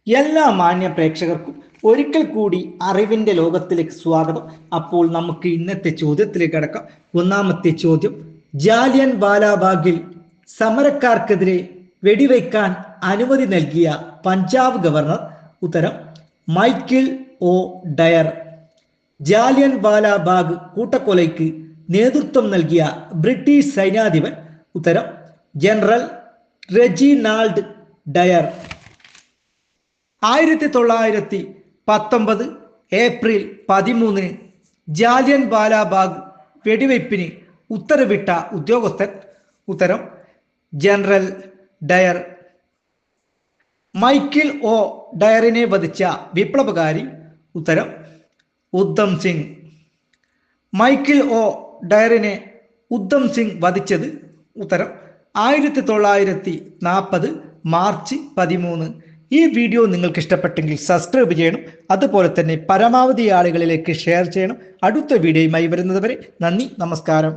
എല്ലാ മാന്യ പ്രേക്ഷകർക്കും ഒരിക്കൽ കൂടി അറിവിന്റെ ലോകത്തിലേക്ക് സ്വാഗതം. അപ്പോൾ നമുക്ക് ഇന്നത്തെ ചോദ്യത്തിലേക്ക് കടക്കാം. ഒന്നാമത്തെ ചോദ്യം, ജാലിയൻ വാലാബാഗിൽ സമരക്കാർക്കെതിരെ വെടിവെക്കാൻ അനുമതി നൽകിയ പഞ്ചാബ് ഗവർണർ? ഉത്തരം Michael O'Dwyer. Jallian Walabagh കൂട്ടക്കൊലയ്ക്ക് നേതൃത്വം നൽകിയ ബ്രിട്ടീഷ് സൈന്യാധിപൻ? ഉത്തരം general Reginald Dyer. 1919 April 13 Jallian Walabagh വെടിവയ്പ്പിന് ഉത്തരവിട്ട ഉദ്യോഗസ്ഥൻ? ഉത്തരം ജനറൽ ഡയർ. മൈക്കിൾ ഒ ഡയറിനെ വധിച്ച വിപ്ലവകാരി? ഉത്തരം ഉദ്ധം സിംഗ്. മൈക്കിൾ ഒ ഡയറിനെ ഉദ്ധം സിംഗ് വധിച്ചത്? ഉത്തരം 1940 മാർച്ച് 13. ഈ വീഡിയോ നിങ്ങൾക്ക് ഇഷ്ടപ്പെട്ടെങ്കിൽ സബ്സ്ക്രൈബ് ചെയ്യണം. അതുപോലെ തന്നെ പരമാവധി ആളുകളിലേക്ക് ഷെയർ ചെയ്യണം. അടുത്ത വീഡിയോയുമായി വരുന്നതുവരെ നന്ദി, നമസ്കാരം.